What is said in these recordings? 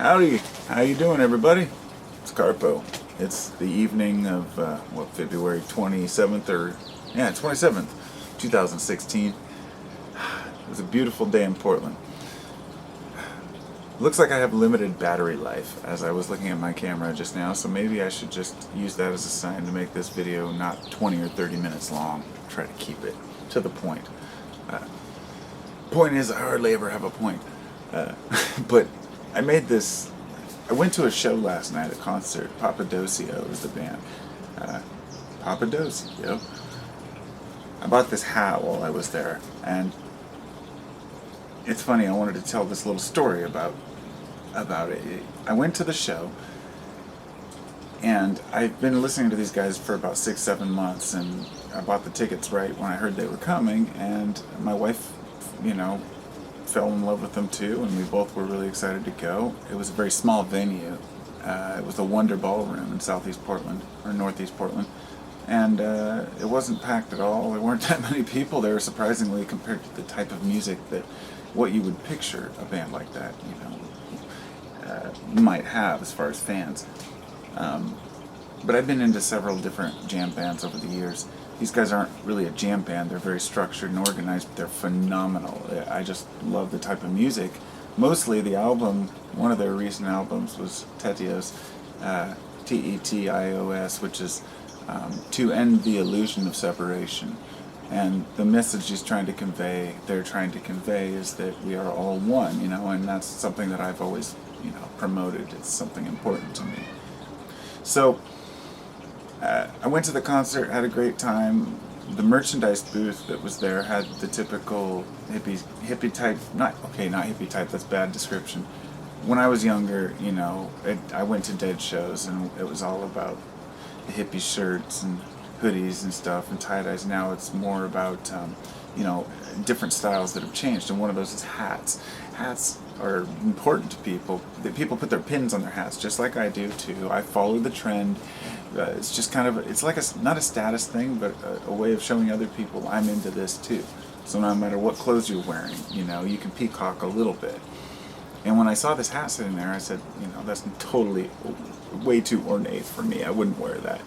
Howdy, how you doing, everybody? It's Carpo. It's the evening of February 27th, 27th, 2016. It was a beautiful day in Portland. Looks like I have limited battery life as I was looking at my camera just now, so maybe I should just use that as a sign to make this video not 20 or 30 minutes long. Try to keep it to the point. Point is, I hardly ever have a point. But I went to a show last night, a concert. Papadosio is the band. Papadosio. I bought this hat while I was there, and it's funny, I wanted to tell this little story about it. I went to the show, and I've been listening to these guys for about 6-7 months, and I bought the tickets right when I heard they were coming, and my wife, fell in love with them too, and we both were really excited to go. It was a very small venue. It was the Wonder Ballroom in Southeast Portland, or Northeast Portland, and it wasn't packed at all. There weren't that many people there, surprisingly, compared to the type of music that what you would picture a band like that, might have as far as fans. But I've been into several different jam bands over the years. These guys aren't really a jam band. They're very structured and organized, but they're phenomenal. I just love the type of music. Mostly the album, one of their recent albums was Tetios, T-E-T-I-O-S, which is to end the illusion of separation. And the message they're trying to convey is that we are all one, and that's something that I've always, promoted. It's something important to me. So, I went to the concert, had a great time. The merchandise booth that was there had the typical hippie type, not hippie type, that's bad description. When I was younger, I went to Dead shows, and it was all about the hippie shirts and hoodies and stuff and tie-dyes. Now it's more about, different styles that have changed, and one of those is hats. Hats are important to people. People put their pins on their hats, just like I do too. I follow the trend. It's just it's like not a status thing, but a way of showing other people I'm into this too. So no matter what clothes you're wearing, you can peacock a little bit. And when I saw this hat sitting there, I said, that's totally way too ornate for me. I wouldn't wear that.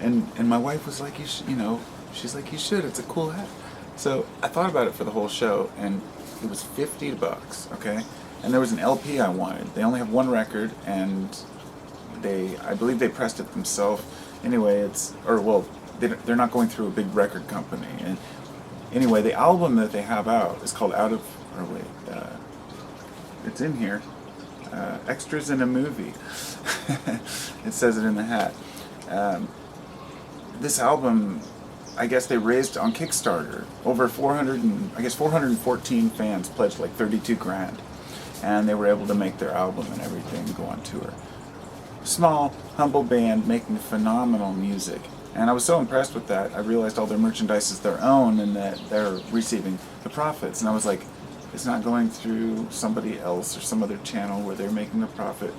And my wife was like, she's like, you should. It's a cool hat. So I thought about it for the whole show, and it was $50, okay? And there was an LP I wanted. They only have one record, and I believe they pressed it themselves. Anyway, they're not going through a big record company. And anyway, the album that they have out is called it's in here, Extras in a Movie. It says it in the hat. This album, I guess they raised on Kickstarter over 414 fans pledged like 32 grand, and they were able to make their album and everything and go on tour. Small, humble band making phenomenal music, and I was so impressed with that. I realized all their merchandise is their own and that they're receiving the profits, and I was like, it's not going through somebody else or some other channel where they're making the profit.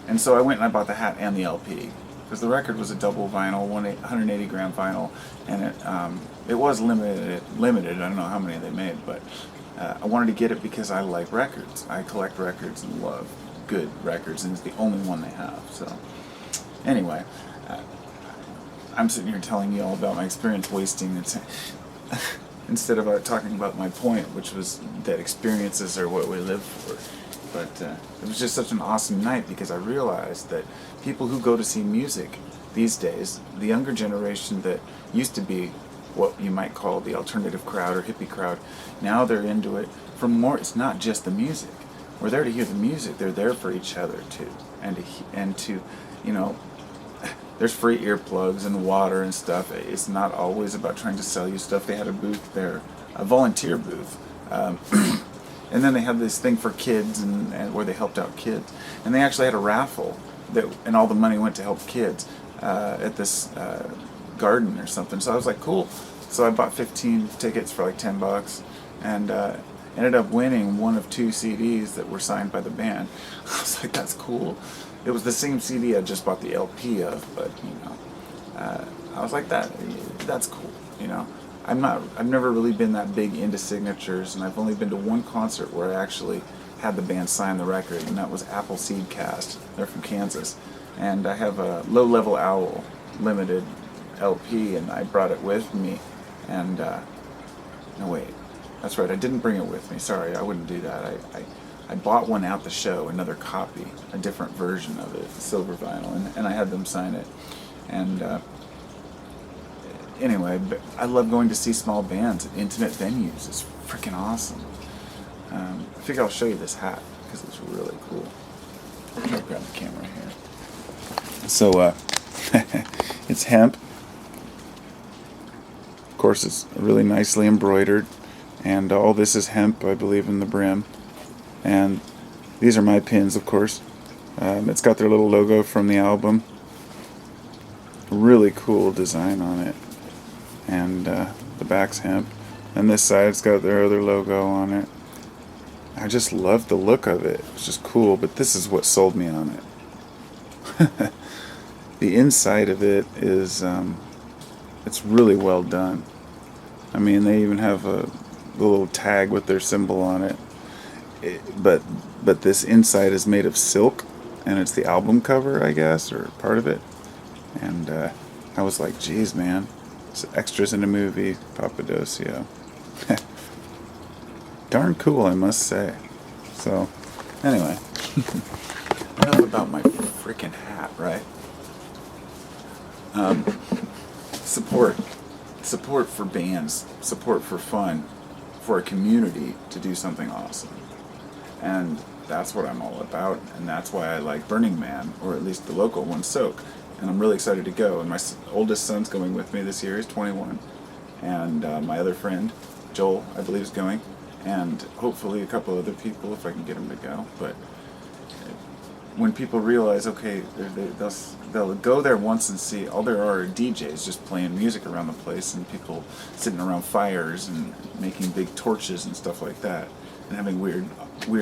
And so I went and I bought the hat and the LP, because the record was a double vinyl, 180 gram vinyl, and it was limited. I don't know how many they made, but I wanted to get it because I like records. I collect records and love good records, and it's the only one they have. So anyway, I'm sitting here telling you all about my experience wasting the time instead of talking about my point, which was that experiences are what we live for. But it was just such an awesome night, because I realized that people who go to see music these days, the younger generation that used to be what you might call the alternative crowd or hippie crowd, now they're into it for more. It's not just the music. We're there to hear the music. They're there for each other too, and to there's free earplugs and water and stuff. It's not always about trying to sell you stuff. They had a booth there, a volunteer booth. And then they had this thing for kids, and where they helped out kids. And they actually had a raffle, and all the money went to help kids at this garden or something. So I was like, cool. So I bought 15 tickets for like $10, and ended up winning one of 2 CDs that were signed by the band. I was like, that's cool. It was the same CD I just bought the LP of, but I was like, that's cool. I've never really been that big into signatures, and I've only been to one concert where I actually had the band sign the record, and that was Appleseed Cast. They're from Kansas. And I have a Low Level Owl limited LP, and I brought it with me. And, no wait, that's right, I didn't bring it with me. Sorry, I wouldn't do that. I bought one at the show, another copy, a different version of it, silver vinyl, and I had them sign it. And anyway, I love going to see small bands at intimate venues. It's freaking awesome. I figure I'll show you this hat because it's really cool. I'll grab the camera here. So it's hemp. Of course, it's really nicely embroidered, and all this is hemp, I believe, in the brim. And these are my pins, of course. It's got their little logo from the album. Really cool design on it. And the back's hemp. And this side's got their other logo on it. I just loved the look of it. It's just cool, but this is what sold me on it. The inside of it is, it's really well done. I mean, they even have a little tag with their symbol on it. But this inside is made of silk, and it's the album cover, I guess, or part of it. And I was like, geez, man, it's extras in a movie, Papadosio. Darn cool, I must say. So, anyway, enough about my freaking hat, right? Support for bands, support for fun, for a community to do something awesome. And that's what I'm all about, and that's why I like Burning Man, or at least the local one, Soak. And I'm really excited to go. And my oldest son's going with me this year. He's 21. And my other friend, Joel, I believe, is going. And hopefully a couple other people, if I can get them to go. But when people realize, okay, they'll go there once and see all there are DJs just playing music around the place, and people sitting around fires and making big torches and stuff like that, and having weird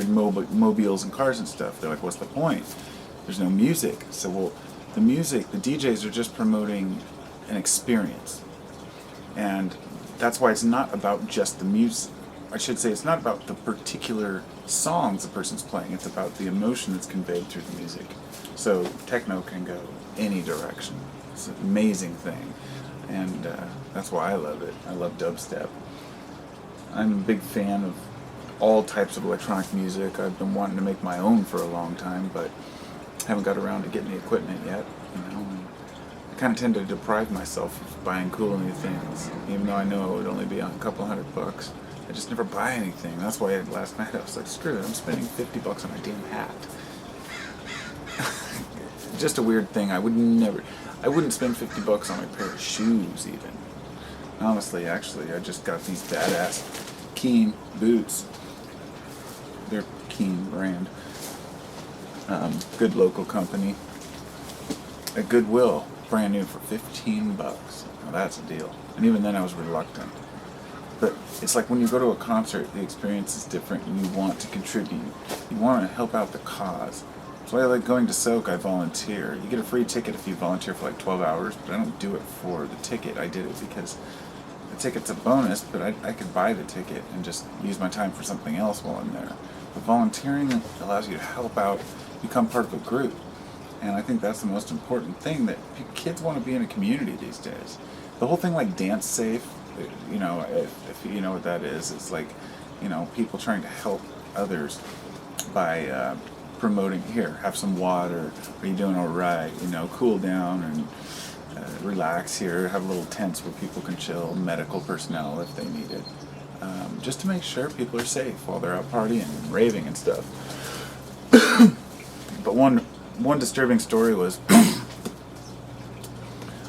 mobiles and cars and stuff. They're like, what's the point? There's no music. So, well, the music, the DJs are just promoting an experience. And that's why it's not about just the music. I should say it's not about the particular songs the person's playing. It's about the emotion that's conveyed through the music. So techno can go any direction. It's an amazing thing. And that's why I love it. I love dubstep. I'm a big fan of all types of electronic music. I've been wanting to make my own for a long time, but haven't got around to getting the equipment yet. You know, I kind of tend to deprive myself of buying cool new things, even though I know it would only be a couple $100. I just never buy anything. That's why last night I was like, screw it, I'm spending $50 on a damn hat. Just a weird thing. I wouldn't spend $50 on a pair of shoes even. Honestly, actually, I just got these badass Keen boots. They're Keen brand. Good local company. At Goodwill, brand new for $15. Now that's a deal. And even then I was reluctant. But it's like when you go to a concert, the experience is different, and you want to contribute. You want to help out the cause. That's why I like going to Soak. I volunteer. You get a free ticket if you volunteer for like 12 hours, but I don't do it for the ticket. I did it because the ticket's a bonus, but I could buy the ticket and just use my time for something else while I'm there. But volunteering allows you to help out, become part of a group. And I think that's the most important thing, that kids want to be in a community these days. The whole thing like Dance Safe, you know, if you know what that is, it's like, you know, people trying to help others by promoting, here, have some water, are you doing all right, you know, cool down and relax here, have little tents where people can chill, medical personnel if they need it, just to make sure people are safe while they're out partying and raving and stuff. But one disturbing story was,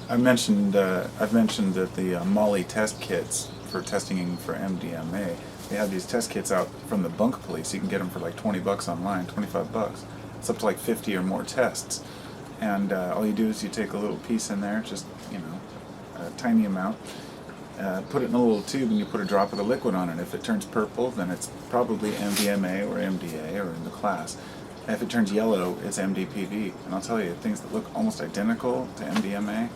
I've mentioned that the Molly test kits for testing for MDMA, they have these test kits out from the bunk police. You can get them for like $20 online, $25. It's up to like 50 or more tests. And all you do is you take a little piece in there, just, you know, a tiny amount, put it in a little tube, and you put a drop of the liquid on it. If it turns purple, then it's probably MDMA or MDA or in the class. And if it turns yellow, it's MDPV. And I'll tell you, things that look almost identical to MDMA,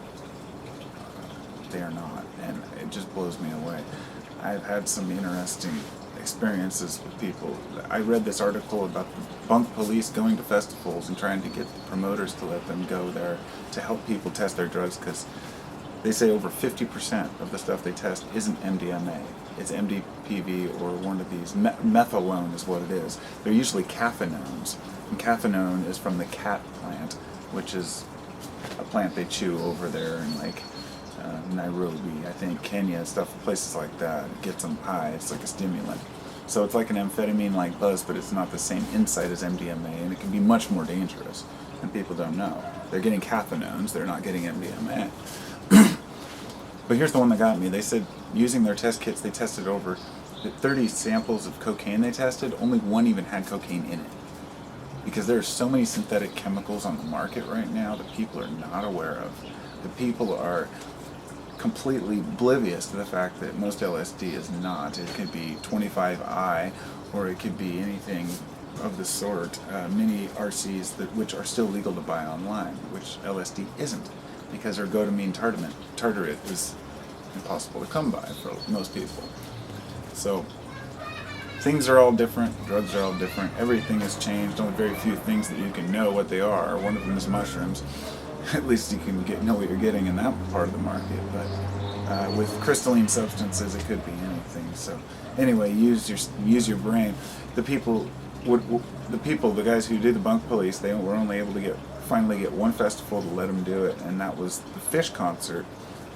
they are not, and it just blows me away. I've had some interesting experiences with people. I read this article about the bunk police going to festivals and trying to get the promoters to let them go there to help people test their drugs, because they say over 50% of the stuff they test isn't MDMA. It's MDPV or one of these. Methylone is what it is. They're usually cathinones. And cathinone is from the cat plant, which is a plant they chew over there in like Nairobi, I think, Kenya, stuff, places like that. It gets them high. It's like a stimulant. So it's like an amphetamine-like buzz, but it's not the same insight as MDMA, and it can be much more dangerous, and people don't know. They're getting cathinones, they're not getting MDMA. But here's the one that got me. They said using their test kits, they tested over the 30 samples of cocaine they tested, only one even had cocaine in it. Because there are so many synthetic chemicals on the market right now that people are not aware of. The people are completely oblivious to the fact that most LSD is not. It could be 25I, or it could be anything of the sort, mini RCs which are still legal to buy online, which LSD isn't, because ergotamine tartarate is impossible to come by for most people. So things are all different, drugs are all different, everything has changed. Only very few things that you can know what they are. One of them is mushrooms. At least you can know what you're getting in that part of the market. But with crystalline substances, it could be anything. So anyway, use your brain. The guys who do the bunk police, they were only able to finally get one festival to let them do it, and that was the Fish concert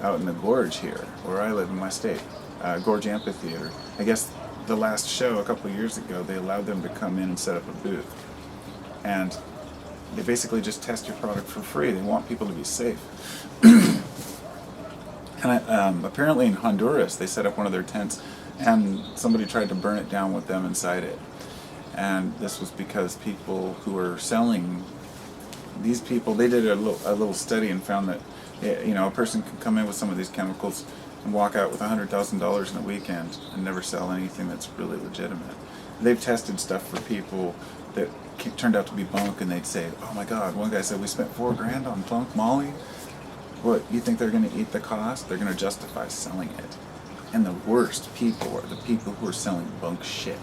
out in the Gorge here, where I live in my state, Gorge Amphitheater. I guess the last show a couple of years ago, they allowed them to come in and set up a booth, and they basically just test your product for free. They want people to be safe. And apparently in Honduras, they set up one of their tents, and somebody tried to burn it down with them inside it. And this was because people who were selling, these people, they did a little study and found that, a person can come in with some of these chemicals and walk out with $100,000 in a weekend and never sell anything that's really legitimate. They've tested stuff for people that turned out to be bunk, and they'd say, "Oh my God!" One guy said, "We spent $4,000 on bunk Molly." What, you think they're going to eat the cost? They're going to justify selling it. And the worst people are the people who are selling bunk shit.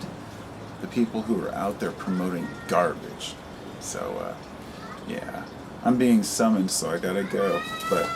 The people who are out there promoting garbage. So, yeah, I'm being summoned, so I gotta go. But